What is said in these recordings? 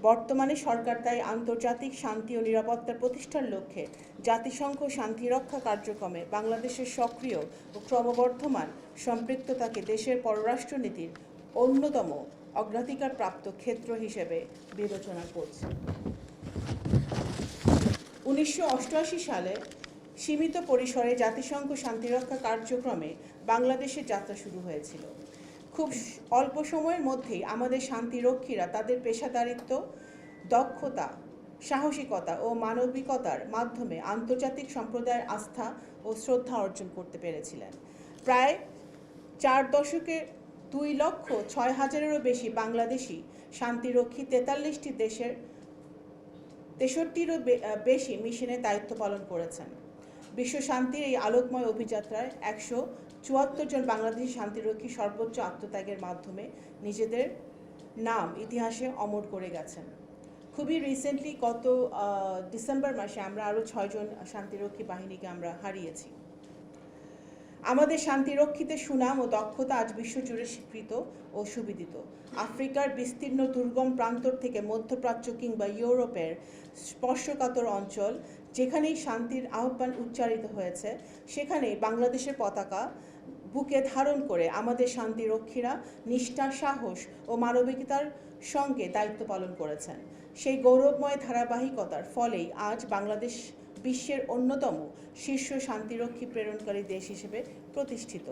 বর্তমানে সরকার তাই আন্তর্জাতিক শান্তি ও নিরাপত্তার প্রতিষ্ঠার লক্ষ্যে জাতিসংঘ শান্তিরক্ষা কার্যক্রমে বাংলাদেশের সক্রিয় ও ক্রমবর্ধমান সম্পৃক্ততাকে দেশের পররাষ্ট্রনীতির অন্যতম অগ্রাধিকারপ্রাপ্ত ক্ষেত্র হিসেবে বিবেচনা করছে। 1988 সালে সীমিত পরিসরে জাতিসংঘ শান্তিরক্ষা কার্যক্রমে বাংলাদেশের যাত্রা শুরু হয়েছিল। খুব অল্প সময়ের মধ্যেই আমাদের শান্তিরক্ষীরা তাদের পেশাদারিত্ব, দক্ষতা, সাহসিকতা ও মানবিকতার মাধ্যমে আন্তর্জাতিক সম্প্রদায়ের আস্থা ও শ্রদ্ধা অর্জন করতে পেরেছিলেন। প্রায় 4 দশকে 2,06,000-এরও বেশি বাংলাদেশি শান্তিরক্ষী 43টি দেশের 63টিরও বেশি মিশনে দায়িত্ব পালন করেছেন। বিশ্ব শান্তির এই আলোকময় অভিযাত্রায় 174 জন বাংলাদেশি শান্তিরক্ষী সর্বোচ্চ আত্মত্যাগের মাধ্যমে নিজেদের নাম ইতিহাসে অমর করে গেছেন। খুবই রিসেন্টলি গত ডিসেম্বর মাসে আমরা আরও 6 জন শান্তিরক্ষী বাহিনীকে আমরা হারিয়েছি। আমাদের শান্তিরক্ষীদের সুনাম ও দক্ষতা আজ বিশ্বজুড়ে স্বীকৃত ও সুবিদিত। আফ্রিকার বিস্তীর্ণ দুর্গম প্রান্তর থেকে মধ্যপ্রাচ্য কিংবা ইউরোপের স্পর্শকাতর অঞ্চল, যেখানেই শান্তির আহ্বান উচ্চারিত হয়েছে, সেখানেই বাংলাদেশের পতাকা বুকে ধারণ করে আমাদের শান্তিরক্ষীরা নিষ্ঠা, সাহস ও মানবিকতার সঙ্গে দায়িত্ব পালন করেছেন। সেই গৌরবময় ধারাবাহিকতার ফলেই আজ বাংলাদেশ বিশ্বের অন্যতম শীর্ষ শান্তিরক্ষী প্রেরণকারী দেশ হিসেবে প্রতিষ্ঠিত।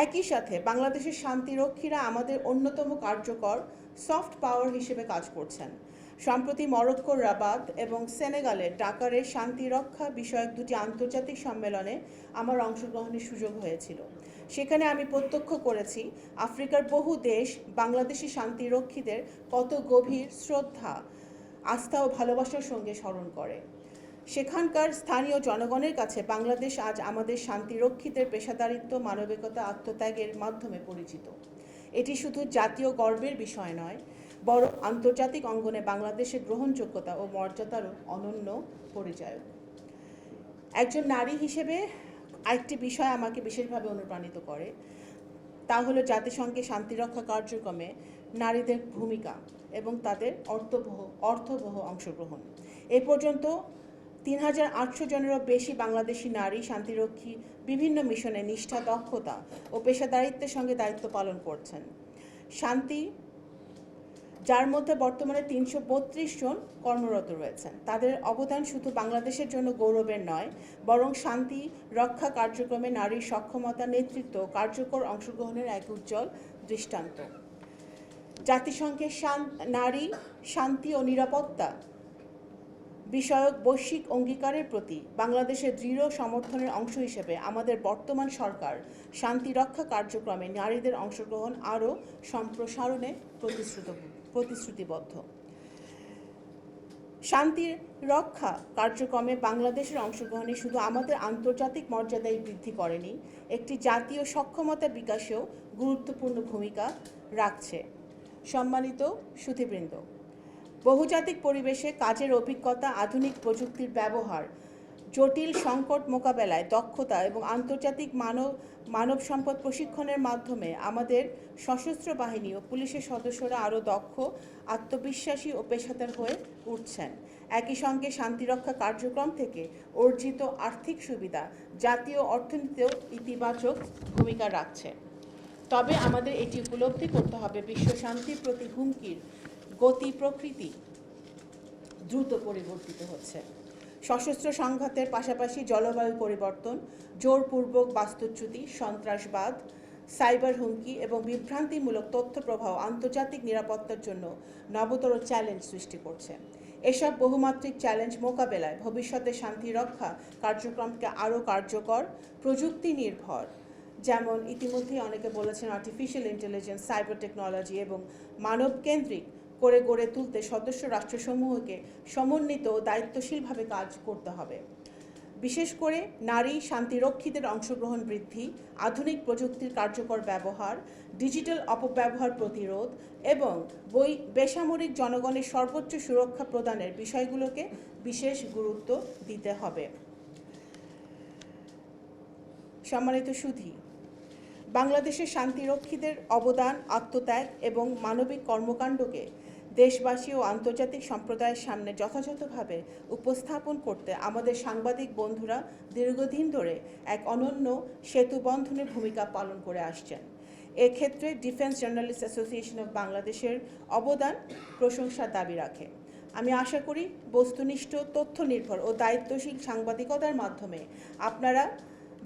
একই সাথে বাংলাদেশের শান্তিরক্ষীরা আমাদের অন্যতম কার্যকর সফট পাওয়ার হিসেবে কাজ করছেন। সম্প্রতি মরক্কোর রাবাত এবং সেনেগালের ডাকারের শান্তিরক্ষা বিষয়ক 2টি আন্তর্জাতিক সম্মেলনে আমার অংশগ্রহণের সুযোগ হয়েছিল। সেখানে আমি প্রত্যক্ষ করেছি আফ্রিকার বহু দেশ বাংলাদেশি শান্তিরক্ষীদের কত গভীর শ্রদ্ধা, আস্থা ও ভালোবাসার সঙ্গে স্মরণ করে। সেখানকার স্থানীয় জনগণের কাছে বাংলাদেশ আজ আমাদের শান্তিরক্ষীদের পেশাদারিত্ব, মানবিকতা, আত্মত্যাগের মাধ্যমে পরিচিত। এটি শুধু জাতীয় গর্বের বিষয় নয়, বরং আন্তর্জাতিক অঙ্গনে বাংলাদেশের গ্রহণযোগ্যতা ও মর্যাদারও অনন্য পরিচায়ক। একজন নারী হিসেবে আরেকটি বিষয় আমাকে বিশেষভাবে অনুপ্রাণিত করে, তা হলো জাতিসংঘের শান্তিরক্ষা কার্যক্রমে নারীদের ভূমিকা এবং তাদের অর্থবহ অংশগ্রহণ। এ পর্যন্ত 3,800 জনেরও বেশি বাংলাদেশি নারী শান্তিরক্ষী বিভিন্ন মিশনে নিষ্ঠা, দক্ষতা ও পেশাদারিত্বের সঙ্গে দায়িত্ব পালন করছেন। শান্তি, যার মধ্যে বর্তমানে 332 জন কর্মরত রয়েছেন, তাদের অবদান শুধু বাংলাদেশের জন্য গৌরবের নয়, বরং শান্তি রক্ষা কার্যক্রমে নারীর সক্ষমতা, নেতৃত্ব, কার্যকর অংশগ্রহণের এক উজ্জ্বল দৃষ্টান্ত। জাতিসংঘের নারী, শান্তি ও নিরাপত্তা বিষয়ক বৈশ্বিক অঙ্গীকারের প্রতি বাংলাদেশের দৃঢ় সমর্থনের অংশ হিসেবে আমাদের বর্তমান সরকার শান্তি রক্ষা কার্যক্রমে নারীদের অংশগ্রহণ আরও সম্প্রসারণে প্রতিশ্রুতিবদ্ধ। শান্তি রক্ষা কার্যক্রমে বাংলাদেশের অংশগ্রহণে শুধু আমাদের আন্তর্জাতিক মর্যাদাই বৃদ্ধি করেনি, একটি জাতীয় সক্ষমতা বিকাশেও গুরুত্বপূর্ণ ভূমিকা রাখছে। সম্মানিত সুধীবৃন্দ, বহুজাতিক পরিবেশে কাজের অভিজ্ঞতা, আধুনিক প্রযুক্তির ব্যবহার, জটিল সংকট মোকাবেলায় দক্ষতা এবং আন্তর্জাতিক মানব সম্পদ প্রশিক্ষণের মাধ্যমে আমাদের সশস্ত্র বাহিনী ও পুলিশের সদস্যরা আরও দক্ষ, আত্মবিশ্বাসী ও পেশাদার হয়ে উঠছেন। একই সঙ্গে শান্তিরক্ষা কার্যক্রম থেকে অর্জিত আর্থিক সুবিধা জাতীয় অর্থনীতিতেও ইতিবাচক ভূমিকা রাখছে। তবে আমাদের এটি উপলব্ধি করতে হবে, বিশ্ব শান্তির প্রতি হুমকির গতি প্রকৃতি দ্রুত পরিবর্তিত হচ্ছে। সশস্ত্র সংঘাতের পাশাপাশি জলবায়ু পরিবর্তন, জোরপূর্বক বাস্তুচ্যুতি, সন্ত্রাসবাদ, সাইবার হুমকি এবং বিভ্রান্তিমূলক তথ্য প্রবাহ আন্তর্জাতিক নিরাপত্তার জন্য নবতর চ্যালেঞ্জ সৃষ্টি করছে। এসব বহুমাত্রিক চ্যালেঞ্জ মোকাবেলায় ভবিষ্যতে শান্তি রক্ষা কার্যক্রমকে আরও কার্যকর, প্রযুক্তি নির্ভর, যেমন ইতিমধ্যেই অনেকে বলেছেন আর্টিফিশিয়াল ইন্টেলিজেন্স, সাইবার টেকনোলজি এবং মানবকেন্দ্রিক করে গড়ে তুলতে সদস্য রাষ্ট্রসমূহকে সমন্বিত ও দায়িত্বশীলভাবে কাজ করতে হবে। বিশেষ করে নারী শান্তিরক্ষীদের অংশগ্রহণ বৃদ্ধি, আধুনিক প্রযুক্তির কার্যকর ব্যবহার, ডিজিটাল অপব্যবহার প্রতিরোধ এবং বেসামরিক জনগণের সর্বোচ্চ সুরক্ষা প্রদানের বিষয়গুলোকে বিশেষ গুরুত্ব দিতে হবে। সম্মানিত সুধী, বাংলাদেশের শান্তিরক্ষীদের অবদান, আত্মত্যাগ এবং মানবিক কর্মকাণ্ডকে দেশবাসী ও আন্তর্জাতিক সম্প্রদায়ের সামনে যথাযথভাবে উপস্থাপন করতে আমাদের সাংবাদিক বন্ধুরা দীর্ঘদিন ধরে এক অনন্য সেতু বন্ধনের ভূমিকা পালন করে আসছেন। এক্ষেত্রে ডিফেন্স জার্নালিস্ট অ্যাসোসিয়েশন অব বাংলাদেশের অবদান প্রশংসার দাবি রাখে। আমি আশা করি বস্তুনিষ্ঠ, তথ্য নির্ভর ও দায়িত্বশীল সাংবাদিকতার মাধ্যমে আপনারা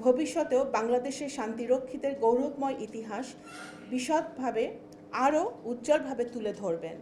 ভবিষ্যতেও বাংলাদেশের শান্তিরক্ষীদের গৌরবময় ইতিহাস বিশদভাবে আরও উজ্জ্বলভাবে তুলে ধরবেন।